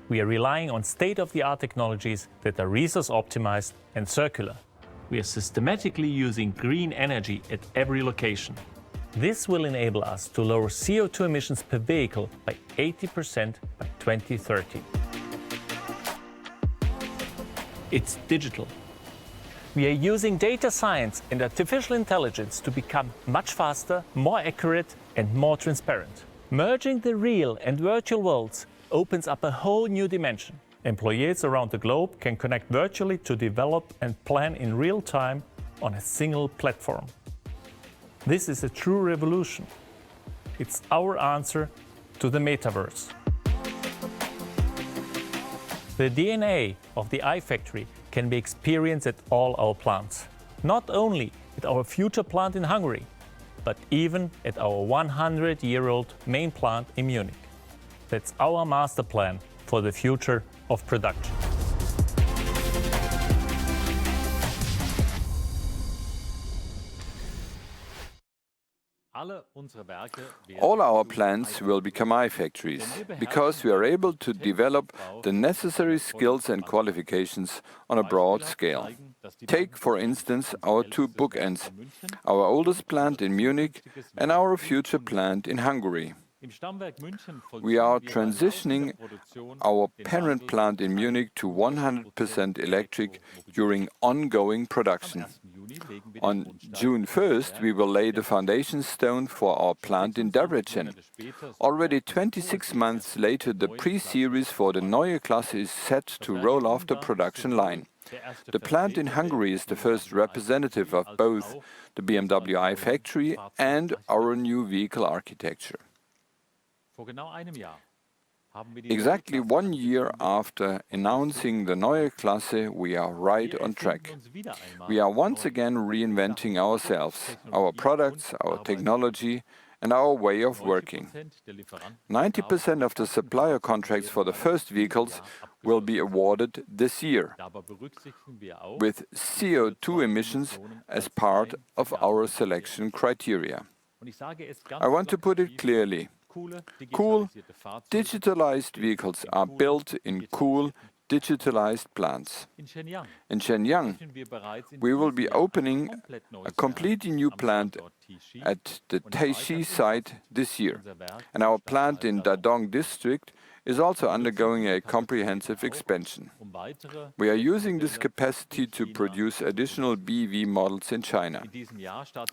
We are relying on state-of-the-art technologies that are resource-optimized and circular. We are systematically using green energy at every location. This will enable us to lower CO2 emissions per vehicle by 80% by 2030. It's digital. We are using data science and artificial intelligence to become much faster, more accurate, and more transparent. Merging the real and virtual worlds opens up a whole new dimension. Employees around the globe can connect virtually to develop and plan in real time on a single platform. This is a true revolution. It's our answer to the metaverse. The DNA of the iFactory can be experienced at all our plants. Not only at our future plant in Hungary, but even at our 100-year-old main plant in Munich. That's our master plan for the future of production. All our plants will become iFactories because we are able to develop the necessary skills and qualifications on a broad scale. Take, for instance, our two bookends, our oldest plant in Munich and our future plant in Hungary. We are transitioning our parent plant in Munich to 100% electric during ongoing production. On June 1st, we will lay the foundation stone for our plant in Debrecen. Already 26 months later, the pre-series for the Neue Klasse is set to roll off the production line. The plant in Hungary is the first representative of both the BMW iFactory and our new vehicle architecture. Exactly 1 year after announcing the Neue Klasse, we are right on track. We are once again reinventing ourselves, our products, our technology, and our way of working. 90% of the supplier contracts for the first vehicles will be awarded this year, with CO2 emissions as part of our selection criteria. I want to put it clearly. Cool, digitalized vehicles are built in cool, digitalized plants. In Shenyang, we will be opening a completely new plant at the Taixi site this year. And our plant in Dadong district is also undergoing a comprehensive expansion. We are using this capacity to produce additional BEV models in China.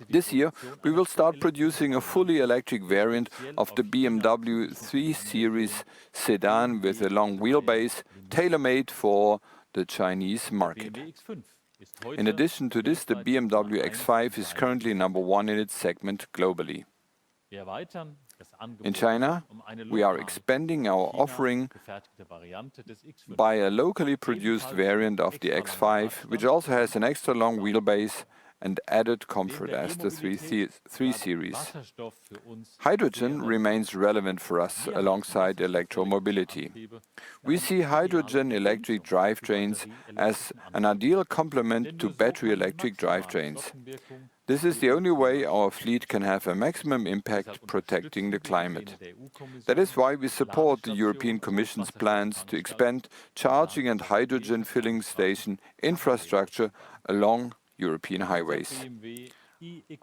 This year, we will start producing a fully electric variant of the BMW 3 Series sedan with a long wheelbase, tailor-made for the Chinese market. In addition to this, the BMW X5 is currently #1 in its segment globally. In China, we are expanding our offering by a locally produced variant of the X5, which also has an extra long wheelbase and added comfort as the 3 Series. Hydrogen remains relevant for us alongside electromobility. We see hydrogen electric drivetrains as an ideal complement to battery electric drivetrains. This is the only way our fleet can have a maximum impact protecting the climate. That is why we support the European Commission's plans to expand charging and hydrogen filling station infrastructure along European highways.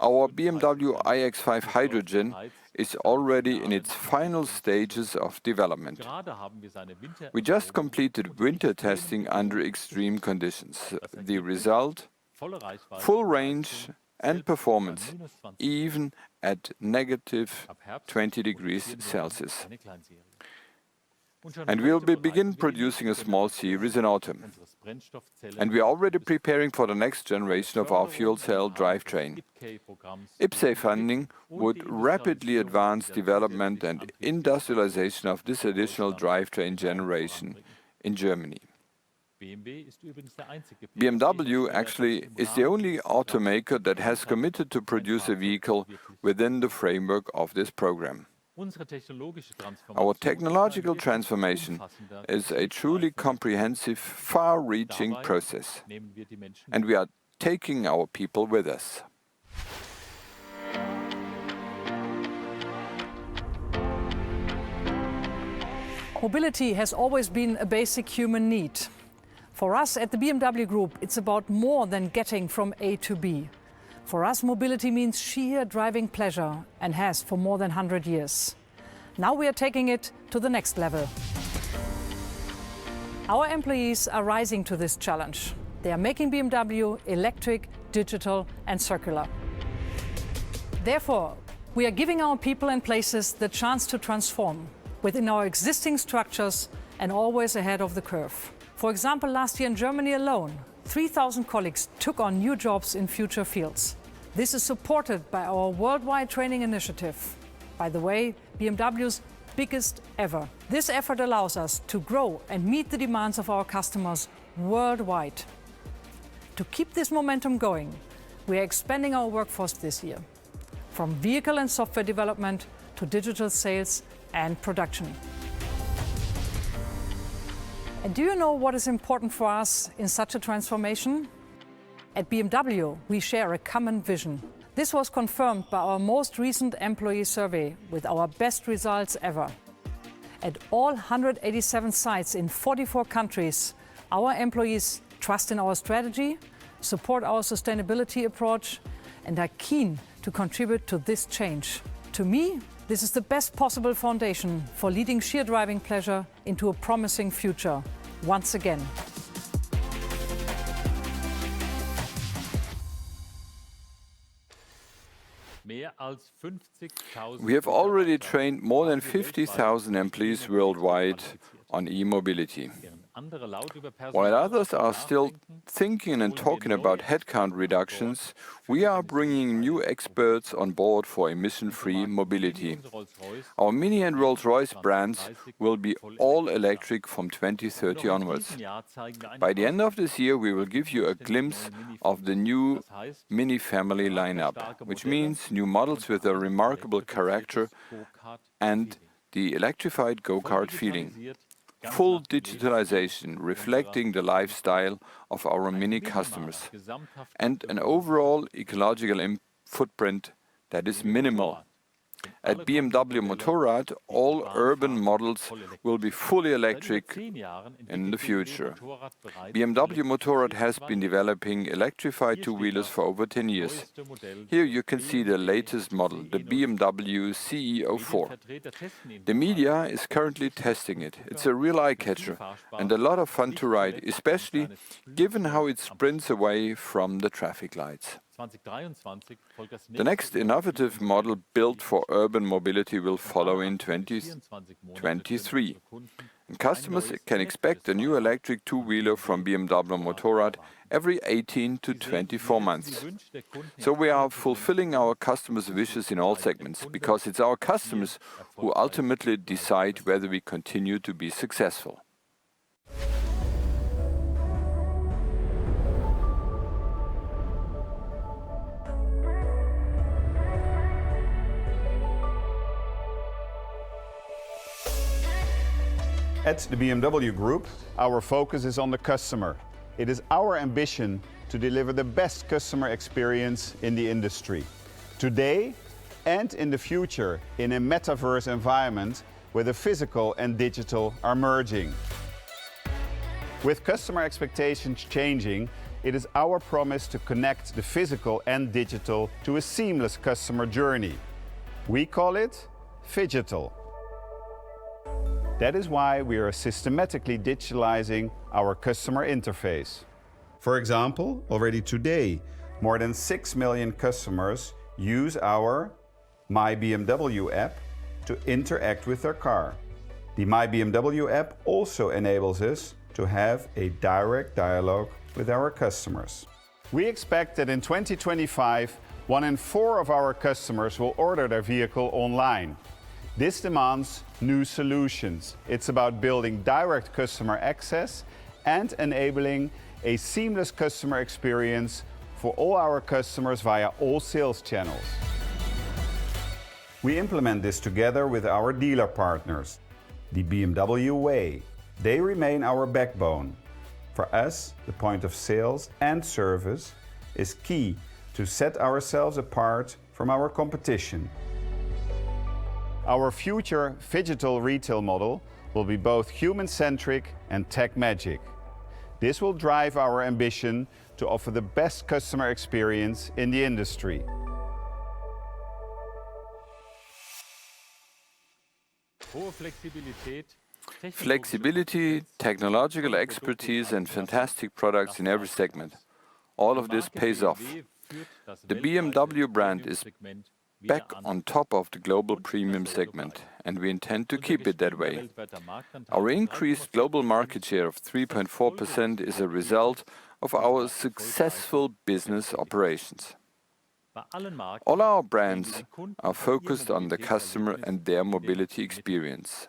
Our BMW iX5 Hydrogen is already in its final stages of development. We just completed winter testing under extreme conditions. The result? Full range and performance, even at -20 degrees Celsius. And we'll begin producing a small series in autumn. And we are already preparing for the next generation of our fuel cell drivetrain. Ipse funding would rapidly advance development and industrialization of this additional drivetrain generation in Germany. BMW actually is the only automaker that has committed to produce a vehicle within the framework of this program. Our technological transformation is a truly comprehensive, far-reaching process, and we are taking our people with us. Mobility has always been a basic human need. For us at the BMW Group, it's about more than getting from A to B. For us, mobility means sheer driving pleasure and has for more than 100 years. Now we are taking it to the next level. Our employees are rising to this challenge. They are making BMW electric, digital and circular. Therefore, we are giving our people and places the chance to transform within our existing structures and always ahead of the curve. For example, last year in Germany alone, 3,000 colleagues took on new jobs in future fields. This is supported by our worldwide training initiative. By the way, BMW's biggest ever. This effort allows us to grow and meet the demands of our customers worldwide. To keep this momentum going, we are expanding our workforce this year, from vehicle and software development to digital sales and production. And do you know what is important for us in such a transformation? At BMW, we share a common vision. This was confirmed by our most recent employee survey with our best results ever. At all 187 sites in 44 countries, our employees trust in our strategy, support our sustainability approach, and are keen to contribute to this change. To me, this is the best possible foundation for leading sheer driving pleasure into a promising future, once again. We have already trained more than 50,000 employees worldwide on e-mobility. While others are still thinking and talking about headcount reductions, we are bringing new experts on board for emission-free mobility. Our Mini and Rolls-Royce brands will be all electric from 2030 onwards. By the end of this year, we will give you a glimpse of the new Mini family lineup, which means new models with a remarkable character and the electrified go-kart feeling. Full digitalization reflecting the lifestyle of our Mini customers and an overall ecological footprint that is minimal. At BMW Motorrad, all urban models will be fully electric in the future. BMW Motorrad has been developing electrified two-wheelers for over 10 years. Here you can see the latest model, the BMW CE04. The media is currently testing it. It's a real eye-catcher and a lot of fun to ride, especially given how it sprints away from the traffic lights. The next innovative model built for urban mobility will follow in 2023. And customers can expect a new electric two-wheeler from BMW Motorrad every 18 to 24 months. So we are fulfilling our customers' wishes in all segments, because it's our customers who ultimately decide whether we continue to be successful. At the BMW Group, our focus is on the customer. It is our ambition to deliver the best customer experience in the industry, today and in the future, in a metaverse environment where the physical and digital are merging. With customer expectations changing, it is our promise to connect the physical and digital to a seamless customer journey. We call it Phygital. That is why we are systematically digitalizing our customer interface. For example, already today, more than 6 million customers use our My BMW app to interact with their car. The My BMW app also enables us to have a direct dialogue with our customers. We expect that in 2025, 1 in 4 of our customers will order their vehicle online. This demands new solutions. It's about building direct customer access and enabling a seamless customer experience for all our customers via all sales channels. We implement this together with our dealer partners, the BMW Way. They remain our backbone. For us, the point of sales and service is key to set ourselves apart from our competition. Our future Phygital retail model will be both human-centric and tech magic. This will drive our ambition to offer the best customer experience in the industry. Flexibility, technological expertise and fantastic products in every segment. All of this pays off. The BMW brand is back on top of the global premium segment, and we intend to keep it that way. Our increased global market share of 3.4% is a result of our successful business operations. All our brands are focused on the customer and their mobility experience.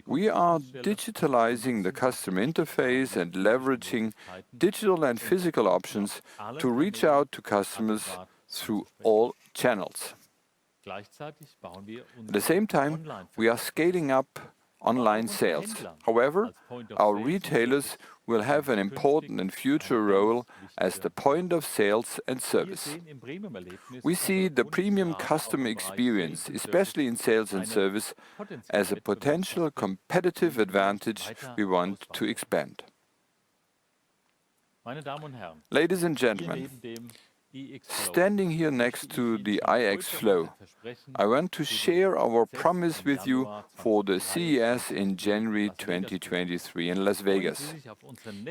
We are digitalizing the customer interface and leveraging digital and physical options to reach out to customers through all channels. At the same time, we are scaling up online sales. However, our retailers will have an important and future role as the point of sales and service. We see the premium customer experience, especially in sales and service, as a potential competitive advantage we want to expand. Ladies and gentlemen, standing here next to the iX Flow, I want to share our promise with you for the CES in January 2023 in Las Vegas.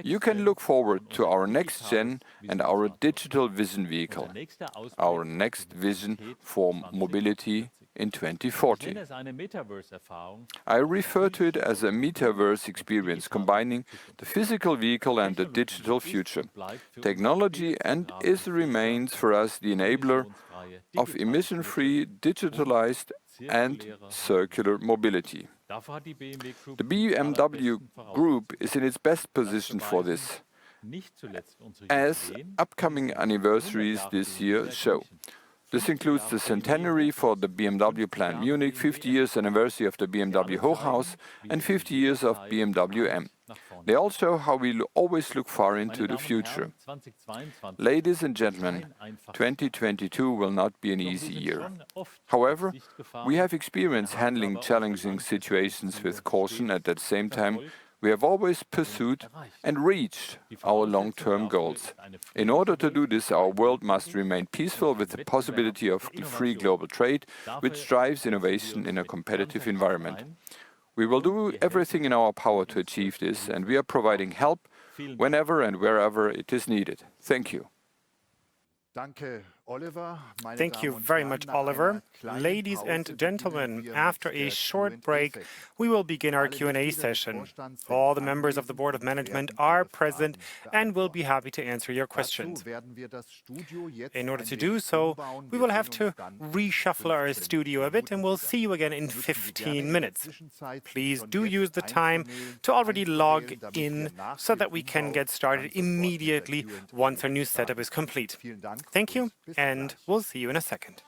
You can look forward to our next gen and our digital vision vehicle, our next vision for mobility in 2040. I refer to it as a metaverse experience combining the physical vehicle and the digital future. Technology and remains for us the enabler of emission-free, digitalized and circular mobility. The BMW Group is in its best position for this, as upcoming anniversaries this year show. This includes the centenary for the BMW plant Munich, 50 years anniversary of the BMW Hochhaus and 50 years of BMW M. They all show how we always look far into the future. Ladies and gentlemen, 2022 will not be an easy year. However, we have experience handling challenging situations with caution. At the same time, we have always pursued and reached our long-term goals. In order to do this, our world must remain peaceful with the possibility of free global trade, which drives innovation in a competitive environment. We will do everything in our power to achieve this, and we are providing help whenever and wherever it is needed. Thank you. Thank you very much, Oliver. Ladies and gentlemen, after a short break, we will begin our Q&A session. All the members of the Board of Management are present and will be happy to answer your questions. In order to do so, we will have to reshuffle our studio a bit, and we'll see you again in 15 minutes. Please do use the time to already log in so that we can get started immediately once our new setup is complete. Thank you, and we'll see you in a second.